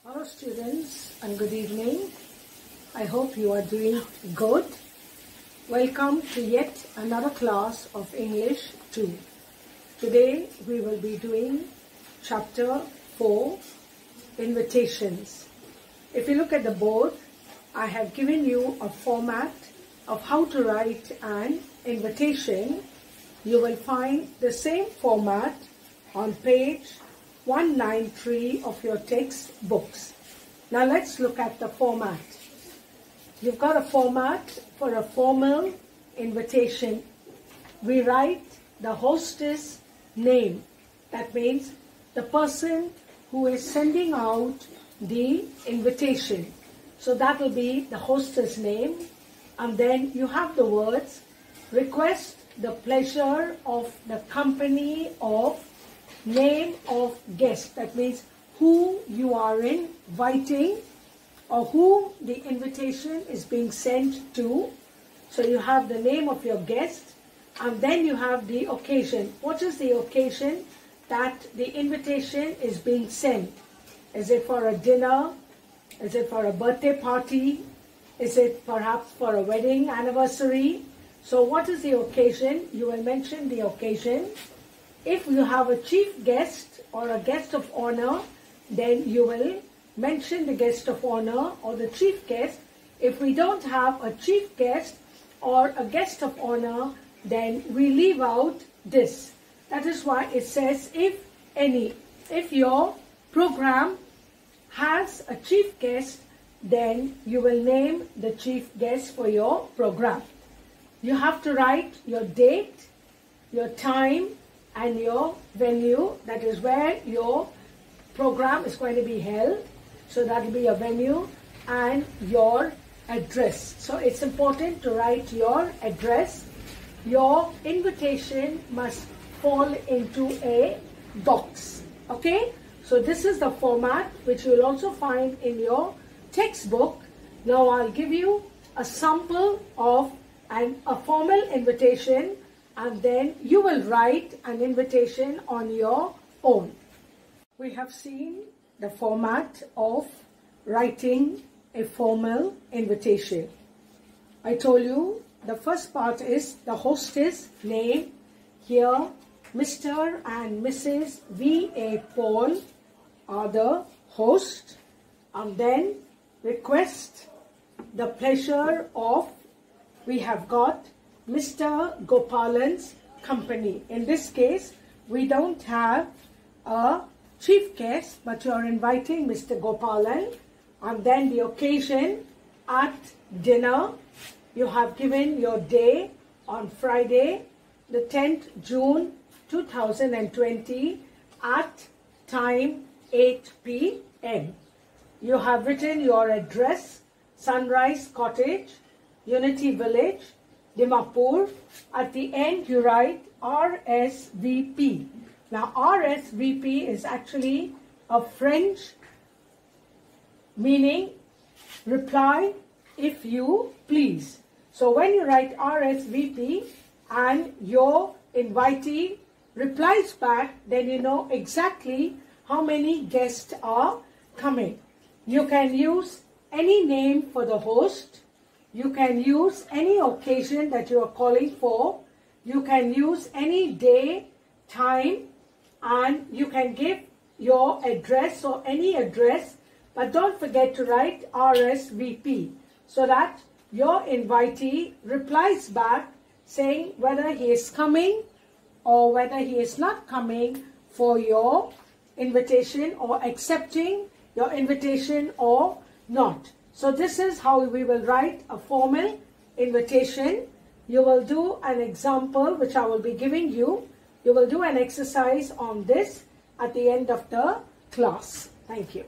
Hello students and good evening. I hope you are doing good. Welcome to yet another class of English 2. Today we will be doing chapter 4, invitations. If you look at the board, I have given you a format of how to write an invitation. You will find the same format on page 193 of your textbooks. Now let's look at the format. You've got a format for a formal invitation. We write the hostess name. That means the person who is sending out the invitation. So that will be the hostess name. And then you have the words, request the pleasure of the company of name of guest. That means who you are inviting or who the invitation is being sent to. So you have the name of your guest and then you have the occasion. What is the occasion that the invitation is being sent? Is it for a dinner? Is it for a birthday party? Is it perhaps for a wedding anniversary? So what is the occasion? You will mention the occasion. If you have a chief guest or a guest of honor, then you will mention the guest of honor or the chief guest. If we don't have a chief guest or a guest of honor, then we leave out this. That is why it says if any. If your program has a chief guest, then you will name the chief guest for your program. You have to write your date, your time, and your venue. That is where your program is going to be held. So that will be a venue, and your address. So it's important to write your address. Your invitation must fall into a box. Okay? So this is the format which you will also find in your textbook. Now I'll give you a sample of a formal invitation, and then you will write an invitation on your own. We have seen the format of writing a formal invitation. I told you the first part is the hostess name. Here, Mr. and Mrs. V.A. Paul are the host. And then request the pleasure of, we have got Mr. Gopalan's company. In this case, we don't have a chief guest, but you are inviting Mr. Gopalan. And then the occasion at dinner. You have given your day on Friday, the 10th June 2020 at time 8 p.m. You have written your address, Sunrise Cottage, Unity Village, Dimapur. At the end you write Rsvp. Now Rsvp is actually a French meaning reply if you please. So when you write Rsvp and your invitee replies back, then you know exactly how many guests are coming. You can use any name for the host. You can use any occasion that you are calling for. You can use any day, time, and you can give your address or any address. But don't forget to write Rsvp so that your invitee replies back saying whether he is coming or whether he is not coming for your invitation or accepting your invitation or not. So this is how we will write a formal invitation. You will do an example which I will be giving you. You will do an exercise on this at the end of the class. Thank you.